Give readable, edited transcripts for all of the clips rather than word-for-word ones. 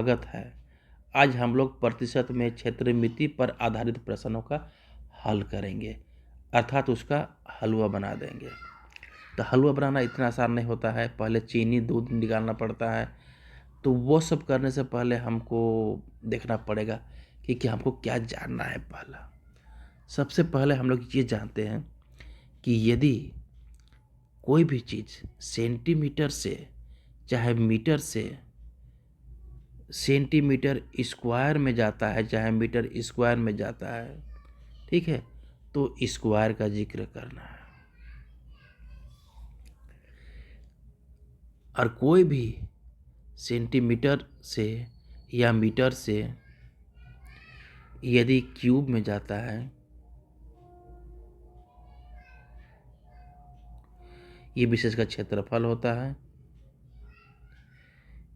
स्वागत है। आज हम लोग प्रतिशत में क्षेत्रमिति पर आधारित प्रश्नों का हल करेंगे, अर्थात उसका हलवा बना देंगे। तो हलवा बनाना इतना आसान नहीं होता है, पहले चीनी दूध निकालना पड़ता है। तो वो सब करने से पहले हमको देखना पड़ेगा कि हमको क्या जानना है। पहला सबसे पहले हम लोग ये जानते हैं कि यदि कोई भी चीज़ सेंटीमीटर से चाहे मीटर से सेंटीमीटर स्क्वायर में जाता है, चाहे मीटर स्क्वायर में जाता है, ठीक है, तो स्क्वायर का जिक्र करना है। और कोई भी सेंटीमीटर से या मीटर से यदि क्यूब में जाता है, ये विशेष का क्षेत्रफल होता है,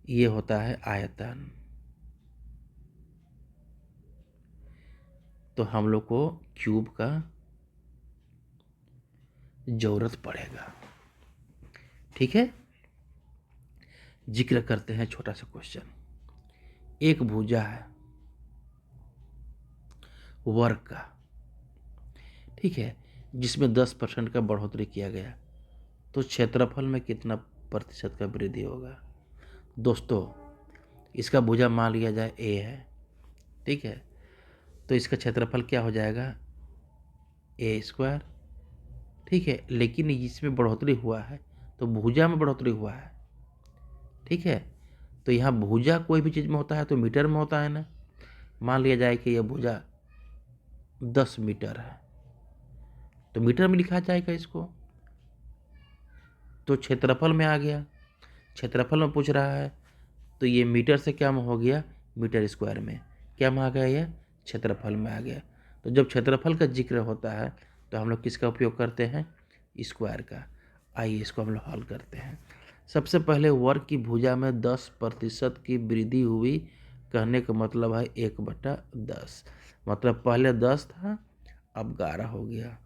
ये होता है आयतन। तो हम लोग को क्यूब का जरूरत पड़ेगा, ठीक है। जिक्र करते हैं छोटा सा क्वेश्चन। एक भुजा है वर्ग का, ठीक है, जिसमें 10% का बढ़ोतरी किया गया, तो क्षेत्रफल में कितना प्रतिशत का वृद्धि होगा। दोस्तों, इसका भुजा मान लिया जाए ए है, ठीक है, तो इसका क्षेत्रफल क्या हो जाएगा, ए स्क्वायर, ठीक है। लेकिन इसमें बढ़ोतरी हुआ है तो भुजा में बढ़ोतरी हुआ है, ठीक है। तो यहाँ भुजा कोई भी चीज़ में होता है तो मीटर में होता है ना। मान लिया जाए कि यह भुजा 10 मीटर है, तो मीटर में लिखा जाएगा इसको। तो क्षेत्रफल में आ गया, क्षेत्रफल में पूछ रहा है, तो ये मीटर से क्या में हो गया, मीटर स्क्वायर में। क्या में आ गया, यह क्षेत्रफल में आ गया। तो जब क्षेत्रफल का जिक्र होता है तो हम लोग किसका उपयोग करते हैं, स्क्वायर का। आइए इसको हम लोग हल करते हैं। सबसे पहले वर्ग की भुजा में 10% की वृद्धि हुई, कहने का मतलब है 1/10। मतलब पहले 10 था, अब 11 हो गया।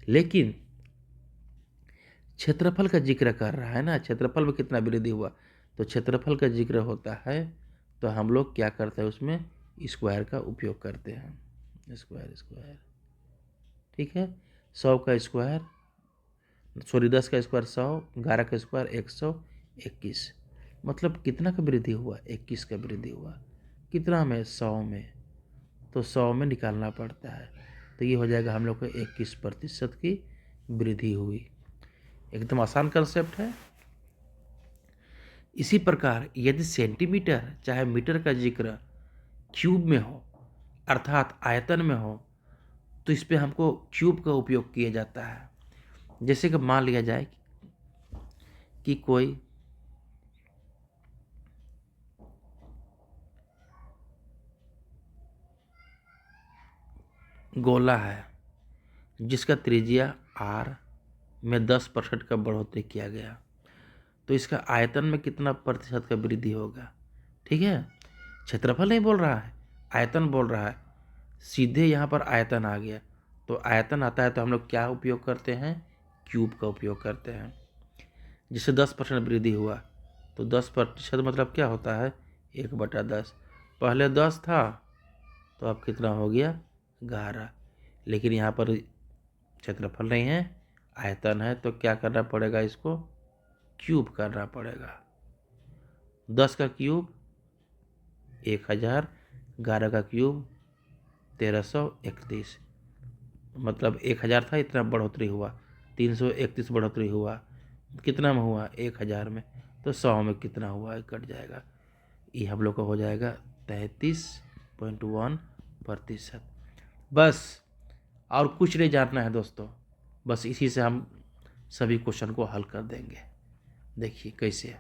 लेकिन क्षेत्रफल का जिक्र कर रहा है ना, क्षेत्रफल में कितना वृद्धि हुआ, तो क्षेत्रफल का जिक्र होता है तो हम लोग क्या करते हैं, उसमें स्क्वायर का उपयोग करते हैं। स्क्वायर स्क्वायर, ठीक है। 100 का स्क्वायर, सॉरी 10 का स्क्वायर 100, 11 का स्क्वायर 121। मतलब कितना का वृद्धि हुआ, 21 का वृद्धि हुआ। कितना में, 100 में। तो 100 में निकालना पड़ता है, तो ये हो जाएगा हम लोग को 21% की वृद्धि हुई। एकदम आसान कंसेप्ट है। इसी प्रकार यदि सेंटीमीटर चाहे मीटर का जिक्र क्यूब में हो, अर्थात आयतन में हो, तो इस पे हमको क्यूब का उपयोग किया जाता है। जैसे कि मान लिया जाए कि कोई गोला है जिसका त्रिज्या आर में 10% का बढ़ोतरी किया गया, तो इसका आयतन में कितना प्रतिशत का वृद्धि होगा, ठीक है। क्षेत्रफल नहीं बोल रहा है, आयतन बोल रहा है। सीधे यहाँ पर आयतन आ गया, तो आयतन आता है तो हम लोग क्या उपयोग करते हैं, क्यूब का उपयोग करते हैं। जिससे 10% वृद्धि हुआ, तो 10% मतलब क्या होता है, 1/10। पहले 10 था तो अब कितना हो गया, 11। लेकिन यहाँ पर क्षेत्रफल नहीं है, आयतन है, तो क्या करना पड़ेगा, इसको क्यूब करना पड़ेगा। 10 का क्यूब 1000, 11 का क्यूब 1331। मतलब 1000 था, इतना बढ़ोतरी हुआ, 331 बढ़ोतरी हुआ। कितना में हुआ, 1000 में। तो 100 में कितना हुआ, कट जाएगा। ये हम लोग का हो जाएगा 33.1%। बस, और कुछ नहीं जानना है दोस्तों, बस इसी से हम सभी क्वेश्चन को हल कर देंगे। देखिए कैसे।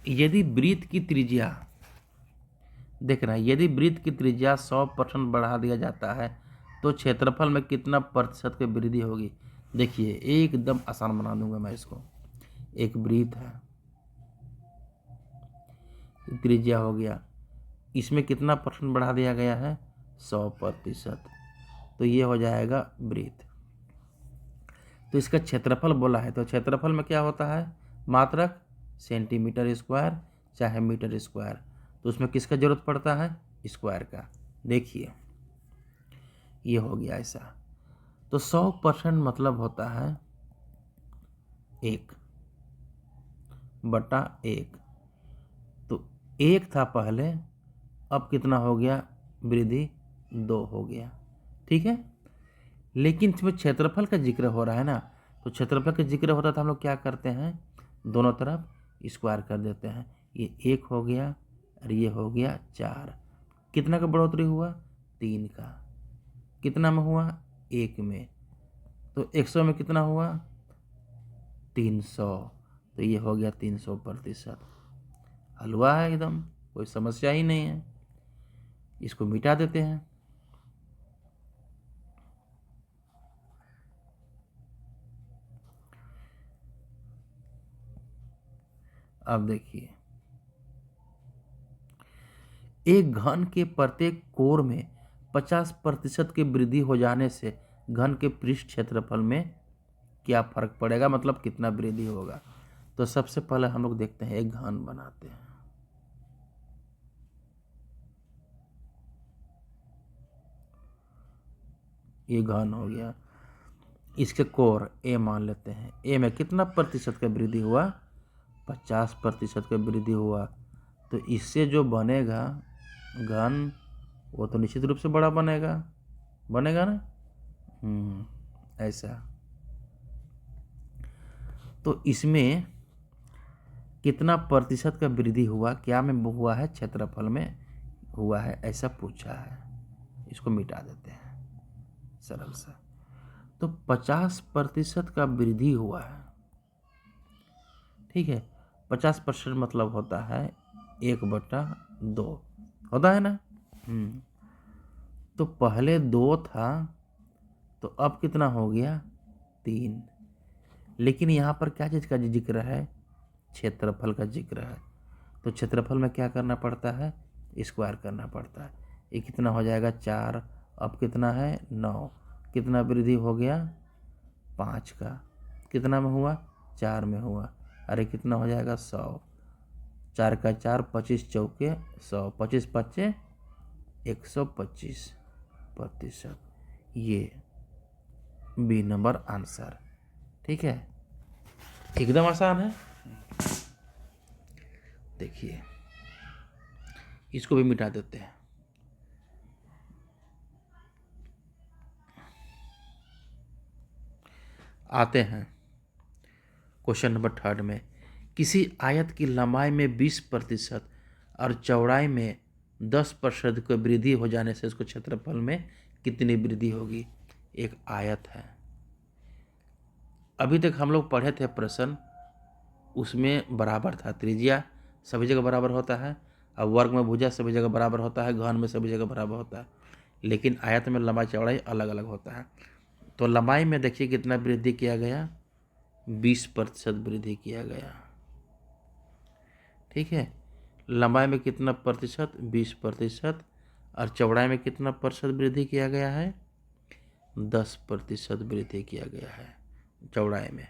यदि वृत्त की त्रिज्या, देखना, यदि वृत्त की त्रिज्या 100% बढ़ा दिया जाता है तो क्षेत्रफल में कितना प्रतिशत की वृद्धि होगी। देखिए एकदम आसान बना दूंगा मैं इसको। एक वृत्त है, त्रिज्या हो गया इसमें कितना परसेंट बढ़ा दिया गया है, 100%। तो ये हो जाएगा वृत्त। तो इसका क्षेत्रफल बोला है, तो क्षेत्रफल में क्या होता है, मात्रक सेंटीमीटर स्क्वायर चाहे मीटर स्क्वायर। तो उसमें किसका जरूरत पड़ता है, स्क्वायर का। देखिए ये हो गया ऐसा। तो 100% मतलब होता है 1/1। तो 1 था पहले, अब कितना हो गया, वृद्धि 2 हो गया। ठीक है, लेकिन इसमें क्षेत्रफल का जिक्र हो रहा है ना, तो क्षेत्रफल का जिक्र हो रहा था, हम लोग क्या करते हैं, दोनों तरफ स्क्वायर कर देते हैं। ये 1 हो गया और ये हो गया 4। कितना का बढ़ोतरी हुआ, 3 का। कितना में हुआ, 1 में। तो 100 में कितना हुआ, 300। तो ये हो गया 300%। हलवा है एकदम, कोई समस्या ही नहीं है। इसको मिटा देते हैं। अब देखिए, एक घन के प्रत्येक कोर में 50% की वृद्धि हो जाने से घन के पृष्ठ क्षेत्रफल में क्या फर्क पड़ेगा, मतलब कितना वृद्धि होगा। तो सबसे पहले हम लोग देखते हैं, एक घन बनाते हैं। ये घन हो गया, इसके कोर ए मान लेते हैं। ए में कितना प्रतिशत का वृद्धि हुआ, 50% का वृद्धि हुआ। तो इससे जो बनेगा घन, वो तो निश्चित रूप से बड़ा बनेगा, बनेगा ना। ऐसा। तो इसमें कितना प्रतिशत का वृद्धि हुआ, क्या में हुआ है, क्षेत्रफल में हुआ है, ऐसा पूछा है। इसको मिटा देते हैं सरल सा। तो 50% का वृद्धि हुआ है। ठीक है, 50% मतलब होता है 1/2 होता है ना। तो पहले 2 था, तो अब कितना हो गया, 3। लेकिन यहाँ पर क्या चीज़ का जिक्र है, क्षेत्रफल का जिक्र है। तो क्षेत्रफल में क्या करना पड़ता है, स्क्वायर करना पड़ता है। ये कितना हो जाएगा, 4। अब कितना है, 9। कितना वृद्धि हो गया, 5 का। कितना में हुआ, 4 में हुआ। अरे कितना हो जाएगा, 100। 4 का 4, 25 चौके 100, 25 पच्चे 125%। ये बी नंबर आंसर। ठीक है, एकदम आसान है। देखिए इसको भी मिटा देते हैं। आते हैं क्वेश्चन नंबर 3 में। किसी आयत की लंबाई में 20% और चौड़ाई में 10% की वृद्धि हो जाने से उसको क्षेत्रफल में कितनी वृद्धि होगी। एक आयत है, अभी तक हम लोग पढ़े थे प्रश्न, उसमें बराबर था, त्रिज्या सभी जगह बराबर होता है, और वर्ग में भुजा सभी जगह बराबर होता है, घन में सभी जगह बराबर होता है। लेकिन आयत में लंबाई चौड़ाई अलग अलग होता है। तो लंबाई में देखिए कितना वृद्धि किया गया, 20% वृद्धि किया गया। ठीक है, लंबाई में कितना प्रतिशत, 20%। और चौड़ाई में कितना प्रतिशत वृद्धि किया गया है, 10% वृद्धि किया गया है चौड़ाई में।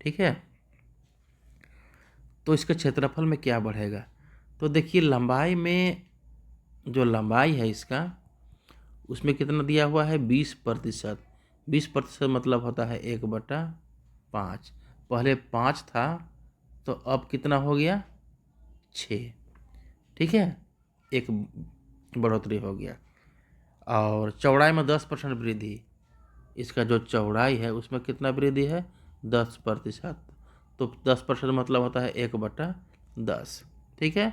ठीक है, तो इसका क्षेत्रफल में क्या बढ़ेगा। तो देखिए लंबाई में, जो लंबाई है इसका, उसमें कितना दिया हुआ है, 20%। 20% मतलब होता है 1/5। पहले 5 था, तो अब कितना हो गया, 6। ठीक है, एक बढ़ोतरी हो गया। और चौड़ाई में 10% वृद्धि, इसका जो चौड़ाई है उसमें कितना वृद्धि है, 10%। तो 10% मतलब होता है 1/10। ठीक है,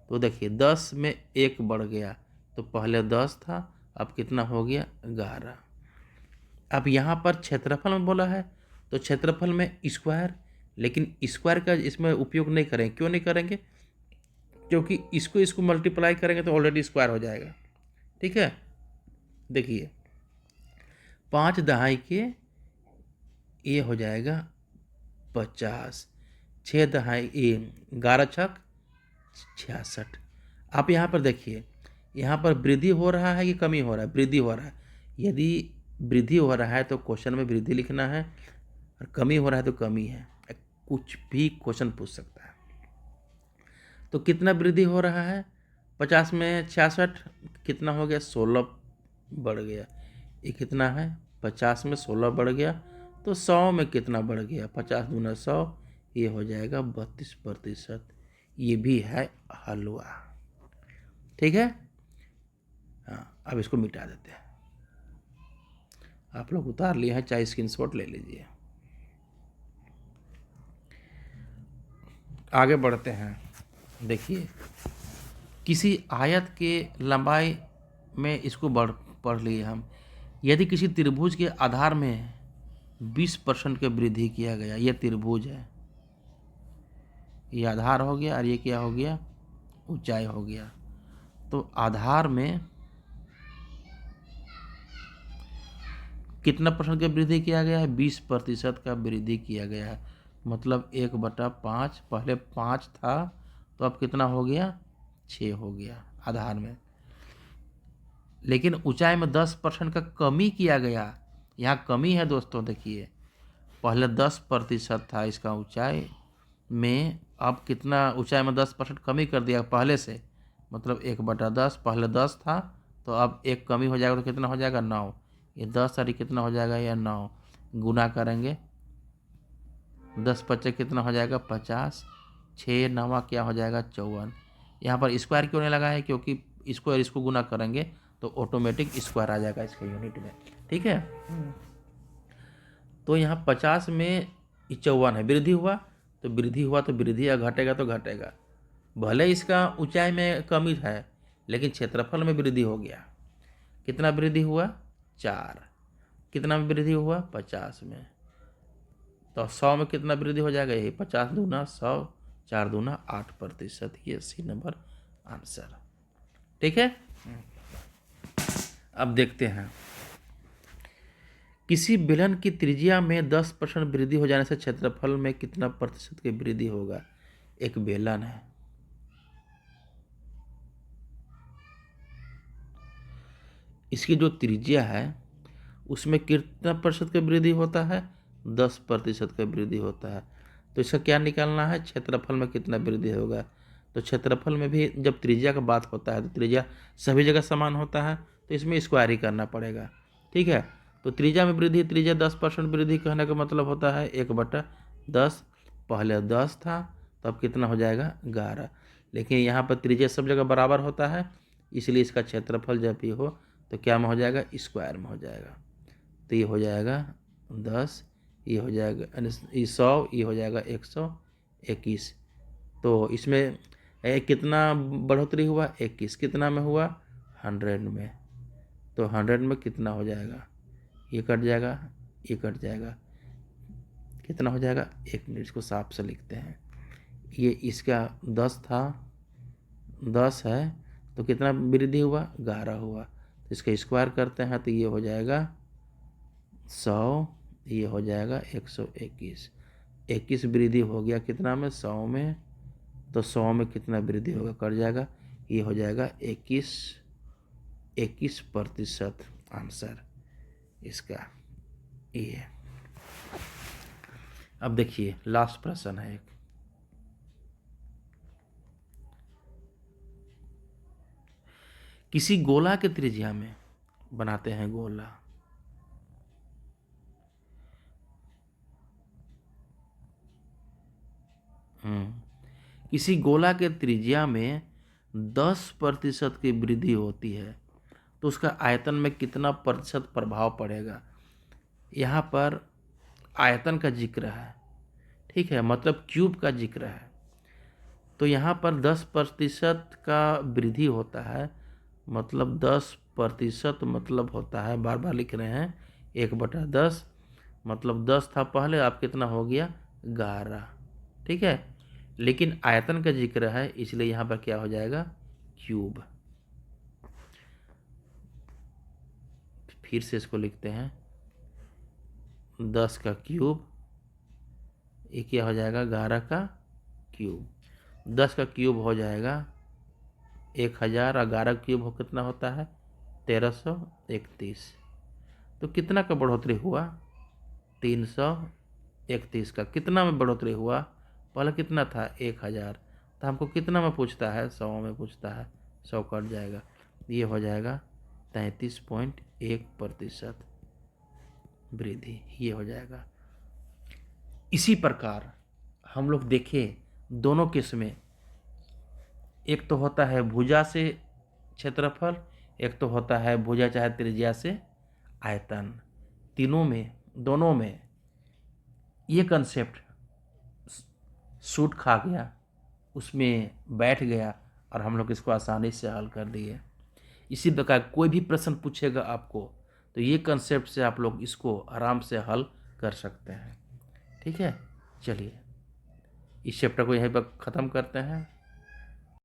तो देखिए 10 में 1 बढ़ गया, तो पहले 10 था, अब कितना हो गया, 11। अब यहाँ पर क्षेत्रफल में बोला है, तो क्षेत्रफल में स्क्वायर, लेकिन स्क्वायर का इसमें उपयोग नहीं करेंगे। क्यों नहीं करेंगे, क्योंकि इसको मल्टीप्लाई करेंगे तो ऑलरेडी स्क्वायर हो जाएगा। ठीक है, देखिए 5 दहाई के ये हो जाएगा 50, 6 दहाई ये 11 छक 66। आप यहाँ पर देखिए यहाँ पर वृद्धि हो रहा है कि कमी हो रहा है? वृद्धि हो रहा है। यदि वृद्धि हो रहा है तो क्वेश्चन में वृद्धि लिखना है, और कमी हो रहा है तो कमी है। कुछ भी क्वेश्चन पूछ सकता है। तो कितना वृद्धि हो रहा है? 50 में 66 कितना हो गया? 16 बढ़ गया। ये कितना है? 50 में 16 बढ़ गया। तो 100 में कितना बढ़ गया? 50 दूना 100, ये हो जाएगा 32%। ये भी है हलवा। ठीक है। हाँ, अब इसको मिटा देते हैं। आप लोग उतार लिए हैं, चाहे स्क्रीनशॉट ले लीजिए। आगे बढ़ते हैं। देखिए, किसी आयत के लंबाई में इसको पढ़ लिए हम। यदि किसी त्रिभुज के आधार में 20% की वृद्धि किया गया, यह त्रिभुज है, ये आधार हो गया और ये क्या हो गया? ऊंचाई हो गया। तो आधार में कितना % की वृद्धि किया गया है? 20% का वृद्धि किया गया है। मतलब 1/5, पहले 5 था तो अब कितना हो गया? 6 हो गया आधार में। लेकिन ऊंचाई में 10% का कमी किया गया। यहाँ कमी है दोस्तों, देखिए, पहले 10% था इसका ऊंचाई में, अब कितना? ऊंचाई में 10% कमी कर दिया पहले से, मतलब 1/10। पहले 10 था तो अब 1 कमी हो जाएगा तो कितना हो जाएगा? 9। ये 10 और कितना हो जाएगा? या 9 गुना करेंगे, 10 पच्चे कितना हो जाएगा? 50। 6 9 क्या हो जाएगा? 54। यहाँ पर स्क्वायर क्यों नहीं लगा है? क्योंकि इसको गुना करेंगे तो ऑटोमेटिक स्क्वायर आ जाएगा इसके यूनिट में। ठीक है। तो यहाँ 50 में 54 है, वृद्धि हुआ तो वृद्धि हुआ तो वृद्धि, या घटेगा तो घटेगा। भले इसका ऊंचाई में कमी है लेकिन क्षेत्रफल में वृद्धि हो गया। कितना वृद्धि हुआ? 4। कितना में वृद्धि हुआ? 50 में। तो 100 में कितना वृद्धि हो जाएगा? यही 50 दूना 100, 4 दूना 8%। ये सी नंबर आंसर। ठीक है। अब देखते हैं, किसी बेलन की त्रिज्या में 10% वृद्धि हो जाने से क्षेत्रफल में कितना प्रतिशत की वृद्धि होगा? एक बेलन है, इसकी जो त्रिज्या है उसमें कितना प्रतिशत की वृद्धि होता है? 10% का वृद्धि होता है। तो इसका क्या निकालना है? क्षेत्रफल में कितना वृद्धि होगा। तो क्षेत्रफल में भी जब त्रिज्या का बात होता है तो त्रिज्या सभी जगह समान होता है, तो इसमें स्क्वायर ही करना पड़ेगा। ठीक है। तो त्रिज्या में वृद्धि, त्रिज्या 10% वृद्धि कहने का मतलब होता है 1/10। पहले 10 था तो अब कितना हो जाएगा? 11। लेकिन यहाँ पर त्रिज्या सब जगह बराबर होता है, इसलिए इसका क्षेत्रफल जब भी हो तो क्या में हो जाएगा? स्क्वायर में हो जाएगा। तो ये हो जाएगा 10, ये हो जाएगा 100, ये हो जाएगा 121। तो इसमें कितना बढ़ोतरी हुआ? 21। कितना में हुआ? 100 में। तो 100 में कितना हो जाएगा? ये कट जाएगा, ये कट जाएगा, कितना हो जाएगा? 1 मिनट, इसको साफ से लिखते हैं। ये इसका 10 था, 10 है तो कितना वृद्धि हुआ? 11 हुआ। तो इसका स्क्वायर करते हैं तो ये हो जाएगा 100, ये हो जाएगा 121। 21 वृद्धि हो गया कितना में? 100 में। तो 100 में कितना वृद्धि होगा? कट जाएगा, ये हो जाएगा 21% आंसर इसका ये। अब देखिए, लास्ट प्रश्न है एक। किसी गोला के त्रिज्या में, बनाते हैं गोला, किसी गोला के त्रिज्या में 10% की वृद्धि होती है तो उसका आयतन में कितना प्रतिशत प्रभाव पड़ेगा? यहाँ पर आयतन का जिक्र है, ठीक है, मतलब क्यूब का जिक्र है। तो यहाँ पर 10% का वृद्धि होता है, मतलब 10% मतलब होता है, बार बार लिख रहे हैं, 1/10, मतलब 10 था पहले, अब कितना हो गया? 11। ठीक है। लेकिन आयतन का जिक्र है इसलिए यहाँ पर क्या हो जाएगा? क्यूब। फिर से इसको लिखते हैं, 10 का क्यूब, ये क्या हो जाएगा? 11 का क्यूब। 10 का क्यूब हो जाएगा 1000 11 क्यूब हो कितना होता है 1331। तो कितना का बढ़ोतरी हुआ 331 का। कितना में बढ़ोतरी हुआ, पहले कितना था 1000, तो हमको कितना में पूछता है 100 में पूछता है, 100 कट जाएगा, ये हो जाएगा 33.1% वृद्धि, ये हो जाएगा। इसी प्रकार हम लोग देखें दोनों केस में, एक तो होता है भुजा से क्षेत्रफल, एक तो होता है भुजा चाहे त्रिज्या से आयतन। तीनों में, दोनों में ये कंसेप्ट सूट खा गया, उसमें बैठ गया और हम लोग इसको आसानी से हल कर दिए। इसी प्रकार कोई भी प्रश्न पूछेगा आपको तो ये कंसेप्ट से आप लोग इसको आराम से हल कर सकते हैं। ठीक है, चलिए इस चैप्टर को यहीं पर ख़त्म करते हैं।